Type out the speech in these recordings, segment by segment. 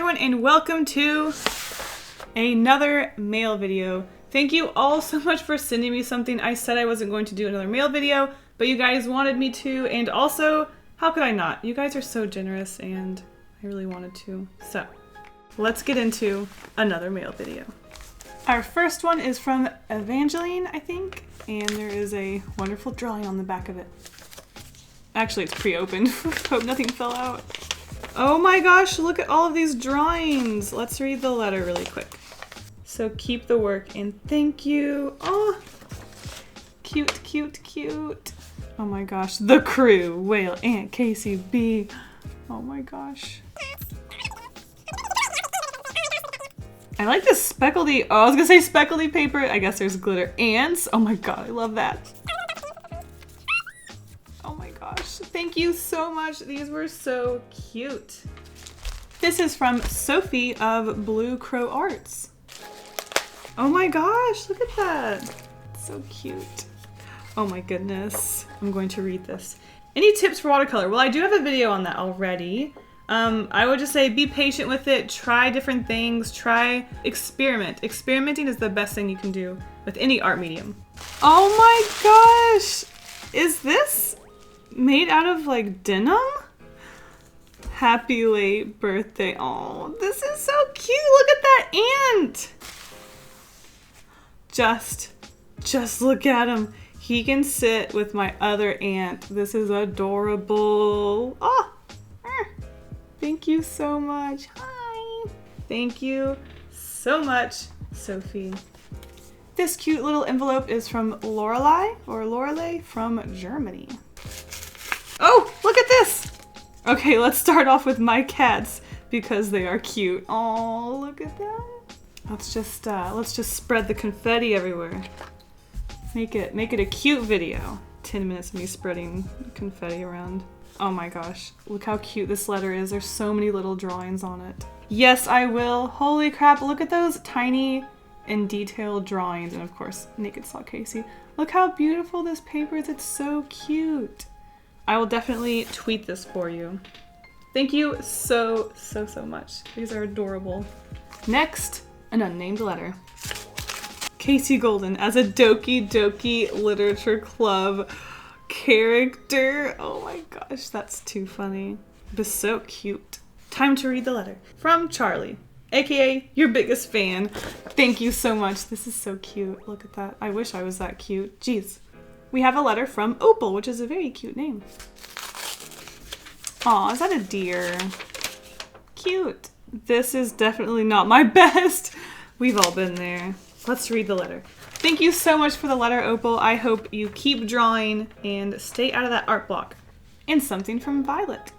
everyone, and welcome to another mail video. Thank you all so much for sending me something. I said I wasn't going to do another mail video, but you guys wanted me to, and also, how could I not? You guys are so generous, and I really wanted to. So, let's get into another mail video. Our first one is from Evangeline, I think, and there is a wonderful drawing on the back of it. Actually, it's pre-opened. Hope nothing fell out. Oh my gosh, look at all of these drawings. Let's read the letter really quick. So keep the work and thank you. Oh, cute, cute, cute. Oh my gosh, the crew, Whale, Aunt, Kasey, B. Oh my gosh. I like this speckledy, oh, I was gonna say speckledy paper. I guess there's glitter. Ants, oh my god, I love that. Oh my gosh, thank you so much. These were so cute. This is from Sophie of Blue Crow Arts. Oh my gosh, look at that. So cute. Oh my goodness. I'm going to read this. Any tips for watercolor? Well, I do have a video on that already. I would just say be patient with it, try different things, try experiment. Experimenting is the best thing you can do with any art medium. Oh my gosh! Is this made out of like denim? Happy late birthday. Oh, this is so cute. Look at that ant. Just look at him. He can sit with my other ant. This is adorable. Oh, thank you so much. Hi. Thank you so much, Sophie. This cute little envelope is from Lorelai from Germany. Oh, look at this. Okay, let's start off with my cats because they are cute. Oh, look at them. Let's just spread the confetti everywhere. Make it a cute video. 10 minutes of me spreading confetti around. Oh my gosh, look how cute this letter is. There's so many little drawings on it. Yes, I will. Holy crap, look at those tiny and detailed drawings. And of course, Naked Saw Kasey. Look how beautiful this paper is. It's so cute. I will definitely tweet this for you. Thank you so much. These are adorable. Next, an unnamed letter. Kasey Golden as a Doki Doki Literature Club character. Oh my gosh, that's too funny. But so cute. Time to read the letter. From Charlie, aka your biggest fan. Thank you so much. This is so cute. Look at that. I wish I was that cute. Jeez. We have a letter from Opal, which is a very cute name. Aw, is that a deer? Cute. This is definitely not my best. We've all been there. Let's read the letter. Thank you so much for the letter, Opal. I hope you keep drawing and stay out of that art block. And something from Violet.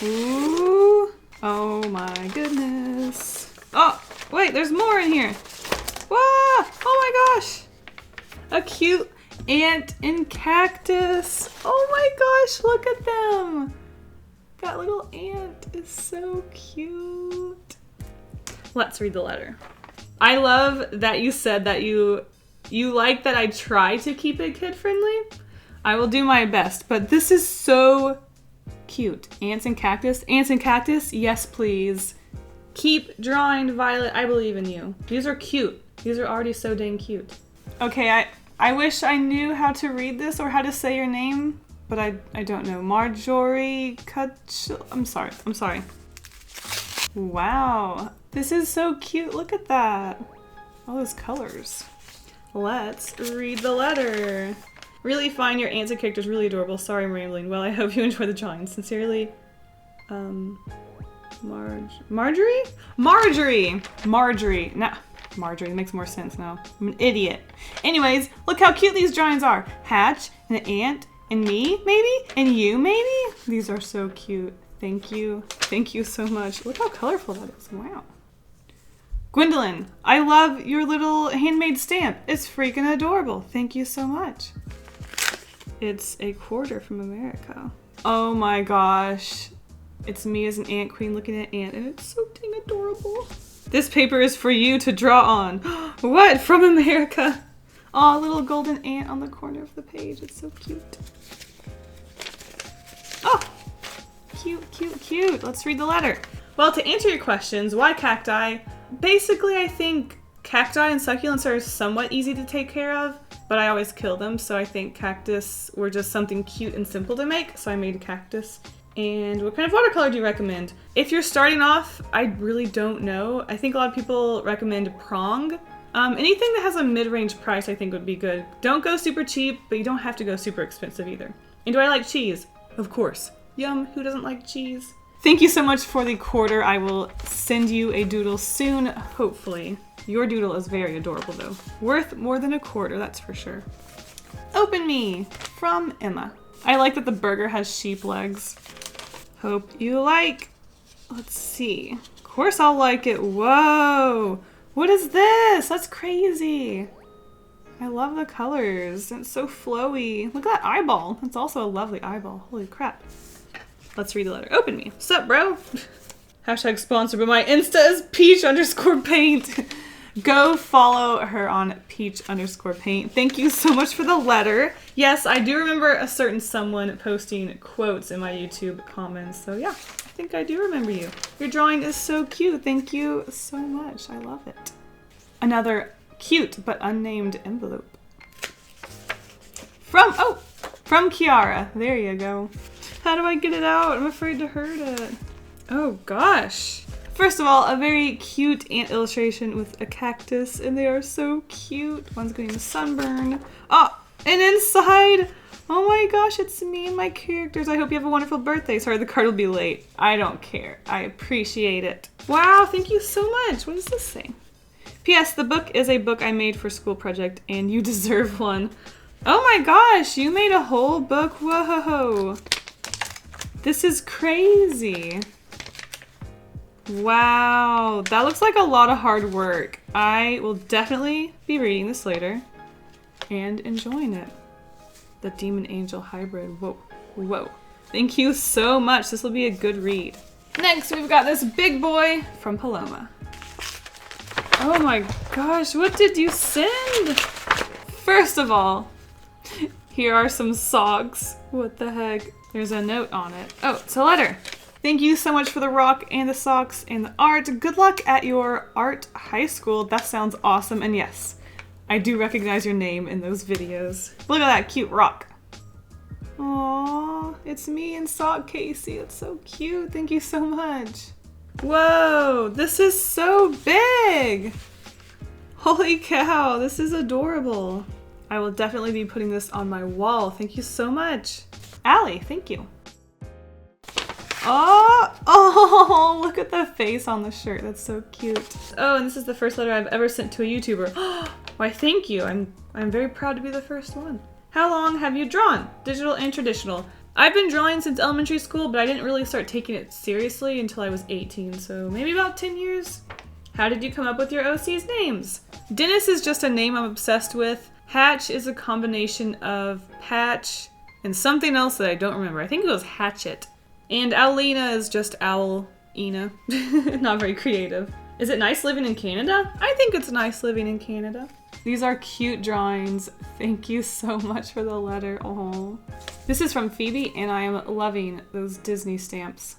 Ooh. Oh my goodness. Oh, wait, there's more in here. Whoa! Oh my gosh. A cute ant and cactus. Oh my gosh, look at them. That little ant is so cute. Let's read the letter. I love that you said that you like that I try to keep it kid friendly. I will do my best, but this is so cute. Ants and cactus. Ants and cactus, yes please. Keep drawing, Violet. I believe in you. These are cute. These are already so dang cute. Okay, I wish I knew how to read this or how to say your name, but I don't know. Marjorie, I'm sorry. Wow, this is so cute. Look at that. All those colors. Let's read the letter. Really fine. Your ants and characters really adorable. Sorry, I'm rambling. Well, I hope you enjoy the drawing. Sincerely, Marjorie? Marjorie. Nah. Marjorie, makes more sense now. I'm an idiot. Anyways, look how cute these drawings are. Hatch, an ant, and me, maybe? And you, maybe? These are so cute. Thank you. Thank you so much. Look how colorful that is. Wow. Gwendolin, I love your little handmade stamp. It's freaking adorable. Thank you so much. It's a quarter from America. Oh my gosh. It's me as an ant queen looking at ant, and it's so dang adorable. This paper is for you to draw on. What? From America? Aw, little golden ant on the corner of the page. It's so cute. Oh, cute, cute, cute. Let's read the letter. Well, to answer your questions, why cacti? Basically, I think cacti and succulents are somewhat easy to take care of, but I always kill them, so I think cactus were just something cute and simple to make, so I made a cactus. And what kind of watercolor do you recommend? If you're starting off, I really don't know. I think a lot of people recommend prong. Anything that has a mid-range price I think would be good. Don't go super cheap, but you don't have to go super expensive either. And do I like cheese? Of course. Yum, who doesn't like cheese? Thank you so much for the quarter. I will send you a doodle soon, hopefully. Your doodle is very adorable though. Worth more than a quarter, that's for sure. Open Me, from Emma. I like that the burger has sheep legs. Hope you like. Let's see. Of course I'll like it. Whoa! What is this? That's crazy. I love the colors. It's so flowy. Look at that eyeball. That's also a lovely eyeball. Holy crap. Let's read the letter. Open Me. What's up, bro? Hashtag sponsored, but my Insta is peach_paint. Go follow her on peach_paint. Thank you so much for the letter. Yes, I do remember a certain someone posting quotes in my YouTube comments. So yeah, I think I do remember you. Your drawing is so cute. Thank you so much. I love it. Another cute but unnamed envelope. From Chiara. There you go. How do I get it out? I'm afraid to hurt it. Oh gosh. First of all, a very cute ant illustration with a cactus, and they are so cute. One's getting a sunburn. Oh, and inside, oh my gosh, it's me and my characters. I hope you have a wonderful birthday. Sorry, the card will be late. I don't care. I appreciate it. Wow, thank you so much. What does this say? P.S. The book is a book I made for school project, and you deserve one. Oh my gosh, you made a whole book. Whoa. This is crazy. Wow, that looks like a lot of hard work. I will definitely be reading this later and enjoying it. The Demon Angel Hybrid. Whoa. Thank you so much. This will be a good read. Next, we've got this big boy from Paloma. Oh my gosh, what did you send? First of all, here are some socks. What the heck? There's a note on it. Oh, it's a letter. Thank you so much for the rock and the socks and the art. Good luck at your art high school. That sounds awesome. And yes, I do recognize your name in those videos. Look at that cute rock. Aww, it's me and sock Kasey. It's so cute. Thank you so much. Whoa, this is so big. Holy cow, this is adorable. I will definitely be putting this on my wall. Thank you so much. Alli, thank you. Oh, look at the face on the shirt. That's so cute. Oh, and this is the first letter I've ever sent to a YouTuber. Why, thank you. I'm very proud to be the first one. How long have you drawn? Digital and traditional. I've been drawing since elementary school, but I didn't really start taking it seriously until I was 18, so maybe about 10 years. How did you come up with your OC's names? Dennis is just a name I'm obsessed with. Hatch is a combination of patch and something else that I don't remember. I think it was hatchet. And Owlina is just Owl-ina. Not very creative. Is it nice living in Canada? I think it's nice living in Canada. These are cute drawings. Thank you so much for the letter. Oh, this is from Phoebe, and I am loving those Disney stamps.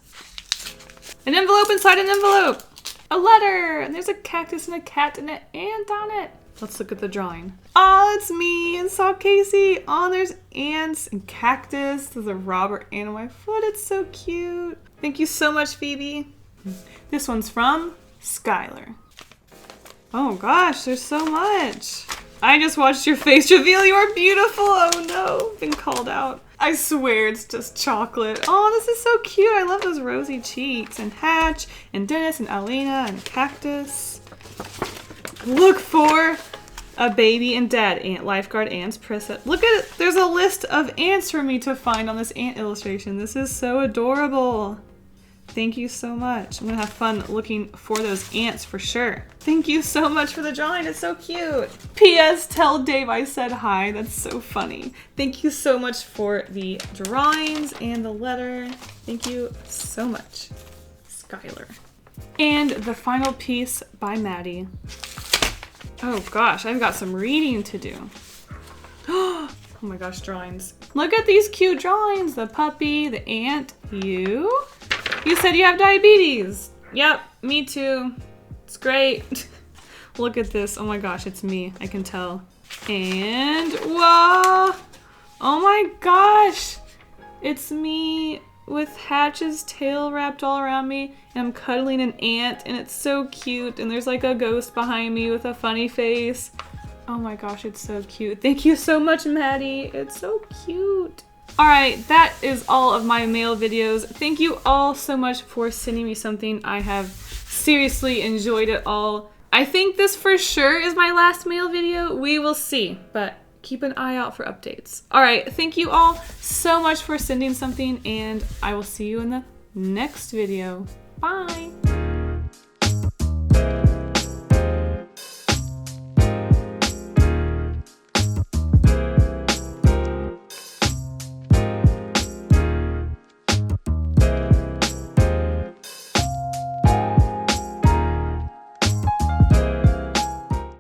An envelope inside an envelope. A letter, and there's a cactus and a cat and an ant on it. Let's look at the drawing. Oh, it's me and Sock Kasey. Oh, there's ants and cactus. There's a robber ant on my foot. It's so cute. Thank you so much, Phoebe. This one's from Skylar. Oh gosh, there's so much. I just watched your face reveal. You are beautiful. Oh no, been called out. I swear it's just chocolate. Oh, this is so cute. I love those rosy cheeks. And Hatch, and Dennis, and Alina, and Cactus. Look for a baby and dad ant, lifeguard ants, preset. Look at it. There's a list of ants for me to find on this ant illustration. This is so adorable. Thank you so much. I'm gonna have fun looking for those ants for sure. Thank you so much for the drawing. It's so cute. P.S. Tell Dave I said hi. That's so funny. Thank you so much for the drawings and the letter. Thank you so much, Skylar. And the final piece by Maddy. Oh gosh, I've got some reading to do. Oh my gosh, drawings. Look at these cute drawings. The puppy, the ant, you. You said you have diabetes. Yep, me too. It's great. Look at this. Oh my gosh, it's me. I can tell. And whoa! Oh my gosh! It's me with Hatch's tail wrapped all around me, and I'm cuddling an ant, and it's so cute, and there's like a ghost behind me with a funny face. Oh my gosh, it's so cute. Thank you so much, Maddy. It's so cute. Alright, that is all of my mail videos. Thank you all so much for sending me something. I have seriously enjoyed it all. I think this for sure is my last mail video. We will see, but keep an eye out for updates. Alright, thank you all so much for sending something, and I will see you in the next video. Bye!